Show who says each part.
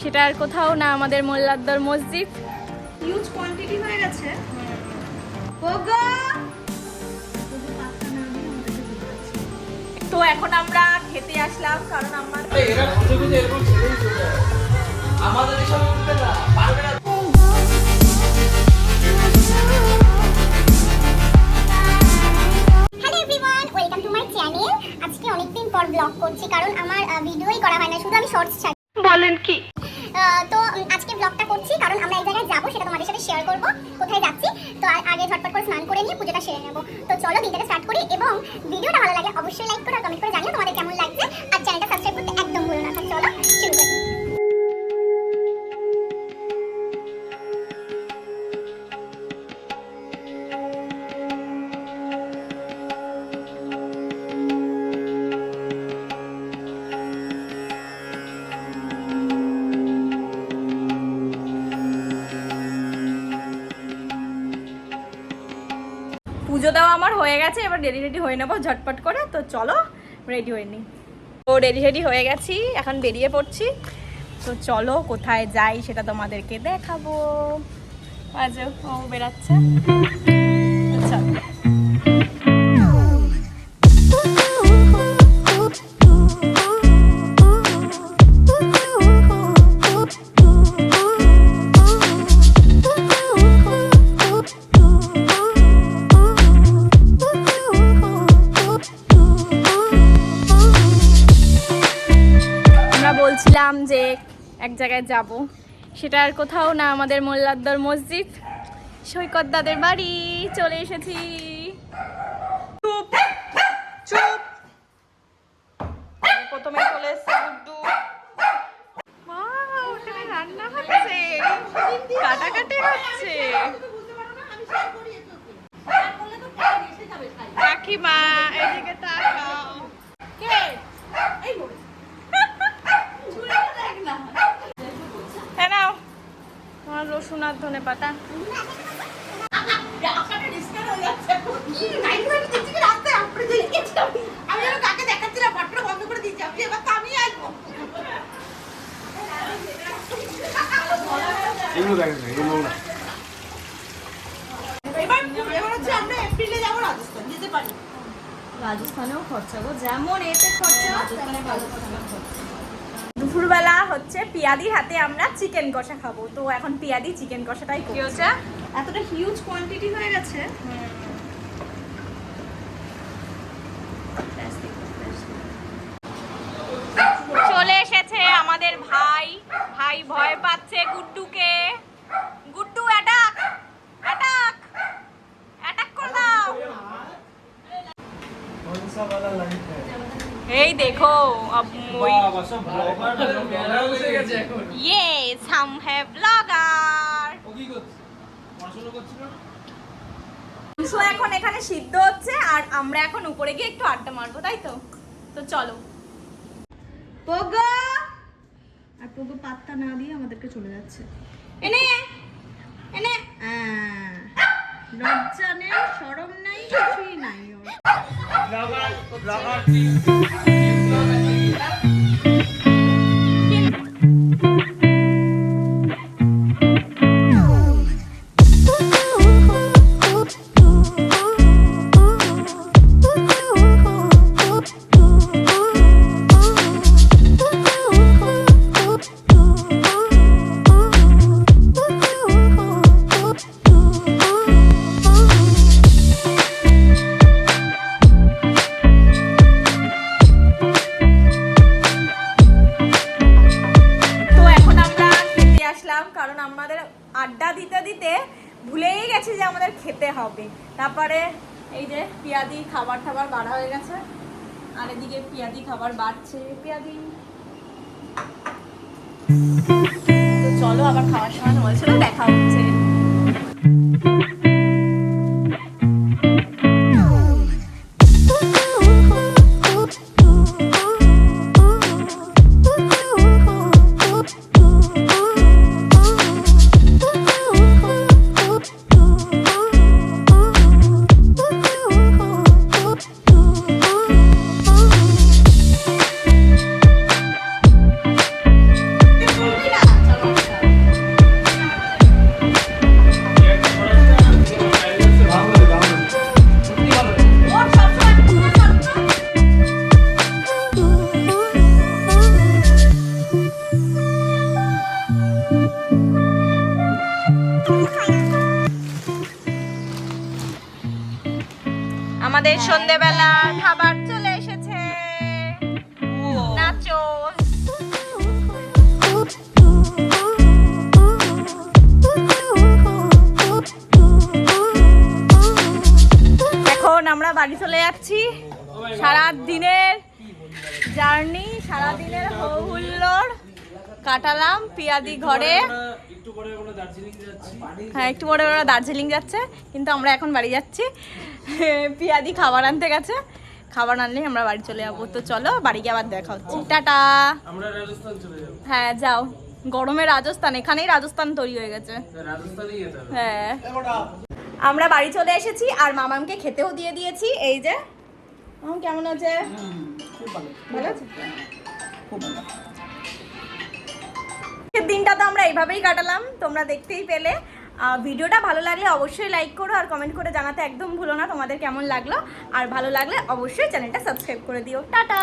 Speaker 1: সেটা আর কোথাও না, আমাদের মোল্লাদ্দার মসজিদ।
Speaker 2: হিউজ কোয়ান্টিটি হয়ে গেছে।
Speaker 1: তো এখন আমরা খেতে আসলাম, কারণ
Speaker 3: আজকে অনেকদিন পর ব্লগ করছি, কারণ আমার ভিডিওই করা হয় না, শুধু আমি শর্টস ছাড়ি।
Speaker 1: বলেন কি?
Speaker 3: তো আজকে ব্লগটা করছি কারণ আমরা এক জায়গায় যাবো, সেটা তোমাদের সাথে শেয়ার করব। কোথায় যাচ্ছি তো আগে ঝটপট করে স্নান করে নিয়ে পুজোটা সেরে নেবো। তো চলো দিনটাকে স্টার্ট করি, এবং ভিডিওটা ভালো লাগে অবশ্যই লাইক করো আর কমেন্ট করে জানিও তোমাদের কেমন লাগছে, আর চ্যানেলটা সাবস্ক্রাইব করতে একদম ভুলো না। তো চলো শুরু করি।
Speaker 1: পুজো দেওয়া আমার হয়ে গেছে, এবার রেডি হয়ে নেবো ঝটপট করে। তো চলো রেডি হয়ে নিই। তো রেডি হয়ে গেছি, এখন বেরিয়ে পড়ছি। তো চলো কোথায় যাই সেটা তোমাদেরকে দেখাবো। আজও ও বেরাচ্ছে। আচ্ছা বলছিলাম যে এক জায়গায় যাব, সেটা আর কোথাও না, আমাদের মোল্লাদ্দার মসজিদ, সৈকত দাদের বাড়ি চলে এসেছি। চুপ চুপ, প্রথমে চলে এসেছে গুড্ডু। ওয়াও, এখানে রান্না হচ্ছে, কাটাকাটি হচ্ছে। কাকিমা এদিকে তাকাও। কে? এই রসুন আর ধনে পাতা। রাজস্থানেও খরচা গো, যেমন এতে খরচা দুপুরবেলা হচ্ছে পিয়াদির হাতে আমরা চিকেন কষা খাবো। তো এখন পিয়াদি চিকেন কষাটাই কি হচ্ছে,
Speaker 2: এতটা হিউজ কোয়ান্টিটি হয়ে গেছে।
Speaker 1: চলে এসেছে আমাদের ভাই। ভাই ভয় পাচ্ছে গুড্ডুকে। গুড্ডু অ্যাটাক অ্যাটাক অ্যাটাক করে দাও। এই দেখো yes हम है ব্লগার। মাংস এখন এখানে সিদ্ধ হচ্ছে, আর আমরা এখন উপরে গিয়ে একটু আড্ডা মারবো, তাই তো? তো চলো।
Speaker 2: পোগো আর পোগো পাত্তা না দিয়ে আমাদেরকে চলে যাচ্ছে।
Speaker 1: এনে এনে
Speaker 2: লজ্জা নেই, শরম নাই, কিছুই নাই ওর।
Speaker 1: কারণ আমাদের আড্ডা দিতে দিতে ভুলেই গেছি যে আমাদের খেতে হবে। তারপরে এই যে পিয়াদি খাবার বাড়া হয়ে গেছে, আর এদিকে পিয়াদি খাবার বাড়ছে। পিয়াদি তো চলো আবার খাওয়ার সময় তোমাদের সাথে দেখা হচ্ছে। আমাদের সন্ধেবেলা খাবার চলে এসেছে। নাচো। এখন আমরা বাড়ি চলে যাচ্ছি। সারা দিনের জার্নি, সারা দিনের হৌহুল্লোড় কাটালাম পিয়াদি ঘরে। হ্যাঁ, একটু পরে ওরা দার্জিলিং যাচ্ছে, কিন্তু আমরা এখন বাড়ি যাচ্ছি। পিয়াদি খাবার আনতে গেছে, খাবার আনলেই আমরা বাড়ি চলে যাবো। তো চলো বাড়ি গিয়ে আবার দেখা হচ্ছে। টাটা।
Speaker 4: আমরা রাজস্থান চলে যাব।
Speaker 1: হ্যাঁ যাও, গরমে রাজস্থান, এখানেই রাজস্থান তৈরি হয়ে গেছে।
Speaker 4: রাজস্থানেই যেতে হবে।
Speaker 1: হ্যাঁ, আমরা বাড়ি চলে এসেছি আর মামামকে খেতেও দিয়ে দিয়েছি। এই যে মামাম কেমন আছে? ভালো আছে? দিনটা তো আমরা এইভাবেই কাটালাম, তোমরা দেখতেই পেলে। ভিডিওটা ভালো লাগলে অবশ্যই লাইক করো আর কমেন্ট করে জানাতে একদম ভুলো না তোমাদের কেমন লাগলো। আর ভালো লাগলে অবশ্যই চ্যানেলটা সাবস্ক্রাইব করে দিও। টাটা।